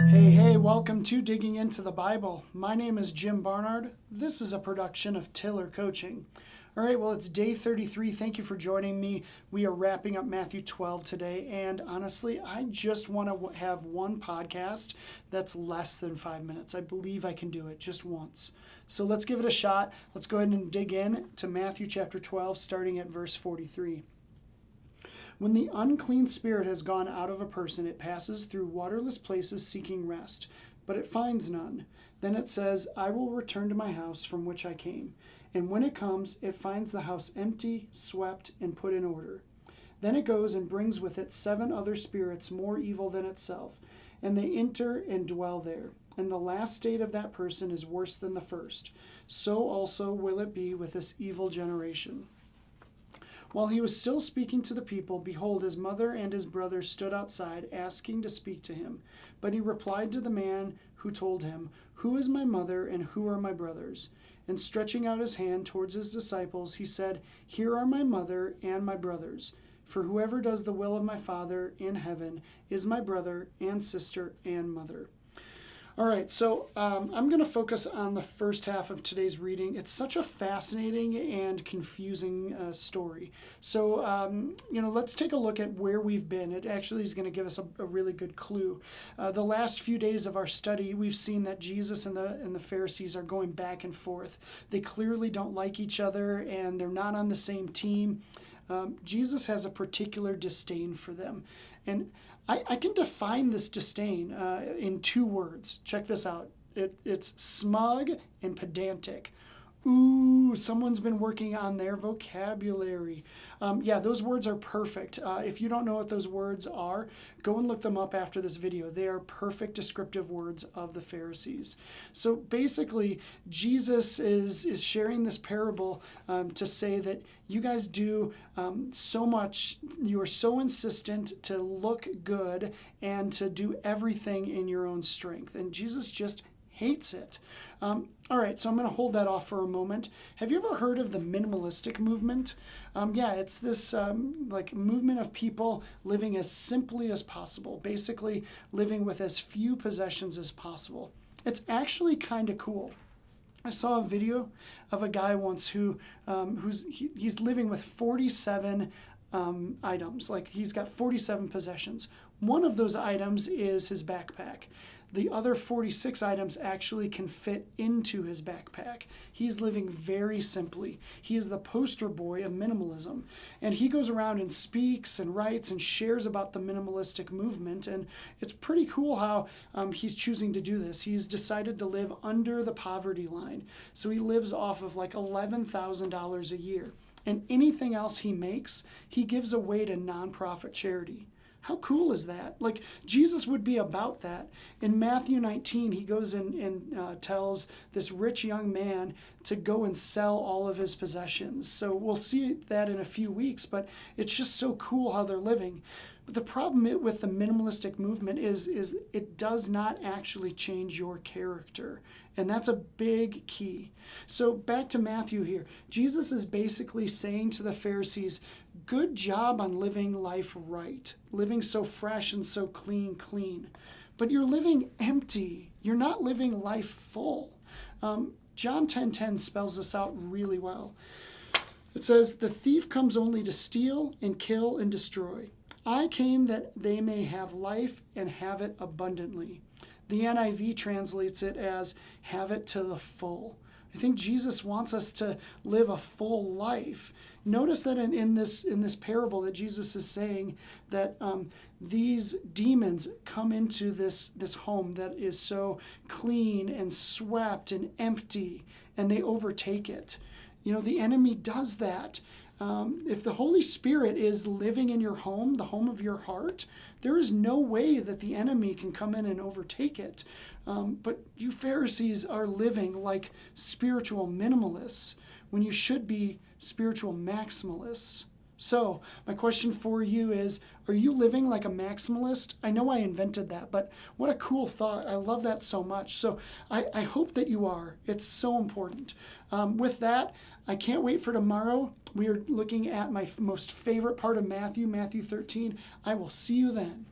Hey, welcome to Digging Into the Bible. My name is Jim Barnard. This is a production of Tiller Coaching. All right, well, it's day 33. Thank you for joining me. We are wrapping up Matthew 12 today, and honestly, I just want to have one podcast that's less than 5 minutes. I believe I can do it just once. So let's give it a shot. Let's go ahead and dig in to Matthew chapter 12, starting at verse 43. When the unclean spirit has gone out of a person, it passes through waterless places seeking rest, but it finds none. Then it says, I will return to my house from which I came. And when it comes, it finds the house empty, swept, and put in order. Then it goes and brings with it 7 other spirits more evil than itself, and they enter and dwell there. And the last state of that person is worse than the first. So also will it be with this evil generation. While he was still speaking to the people, behold, his mother and his brothers stood outside, asking to speak to him. But he replied to the man who told him, Who is my mother, and who are my brothers? And stretching out his hand towards his disciples, he said, Here are my mother and my brothers. For whoever does the will of my Father in heaven is my brother and sister and mother. All right, so I'm going to focus on the first half of today's reading. It's such a fascinating and confusing story. So, let's take a look at where we've been. It actually is going to give us a really good clue. The last few days of our study, we've seen that Jesus and the Pharisees are going back and forth. They clearly don't like each other, and they're not on the same team. Jesus has a particular disdain for them. And I can define this disdain in 2 words. Check this out. It's smug and pedantic. Ooh, someone's been working on their vocabulary. Those words are perfect. If you don't know what those words are, go and look them up after this video. They are perfect descriptive words of the Pharisees. So basically, Jesus is sharing this parable to say that you guys do so much, you are so insistent to look good and to do everything in your own strength. And Jesus just hates it. All right, so I'm going to hold that off for a moment. Have you ever heard of the minimalistic movement? It's this movement of people living as simply as possible, basically living with as few possessions as possible. It's actually kind of cool. I saw a video of a guy once he's living with 47 items. Like, he's got 47 possessions. One of those items is his backpack. The other 46 items actually can fit into his backpack. He's living very simply. He is the poster boy of minimalism. And he goes around and speaks and writes and shares about the minimalistic movement. And it's pretty cool how he's choosing to do this. He's decided to live under the poverty line. So he lives off of like $11,000 a year. And anything else he makes, he gives away to nonprofit charity. How cool is that? Like, Jesus would be about that. In Matthew 19, he goes and tells this rich young man to go and sell all of his possessions. So we'll see that in a few weeks, but it's just so cool how they're living. But the problem with the minimalistic movement is it does not actually change your character. And that's a big key. So back to Matthew here. Jesus is basically saying to the Pharisees, good job on living life right, living so fresh and so clean. But you're living empty. You're not living life full. John 10:10 spells this out really well. It says, the thief comes only to steal and kill and destroy. I came that they may have life and have it abundantly. The NIV translates it as have it to the full. I think Jesus wants us to live a full life. Notice that in this parable that Jesus is saying that these demons come into this home that is so clean and swept and empty, and they overtake it. The enemy does that. If the Holy Spirit is living in your home, the home of your heart, there is no way that the enemy can come in and overtake it. But you Pharisees are living like spiritual minimalists when you should be spiritual maximalists. So my question for you is, are you living like a maximalist? I know I invented that, but what a cool thought. I love that so much. So I hope that you are. It's so important. With that, I can't wait for tomorrow. We are looking at my most favorite part of Matthew 13. I will see you then.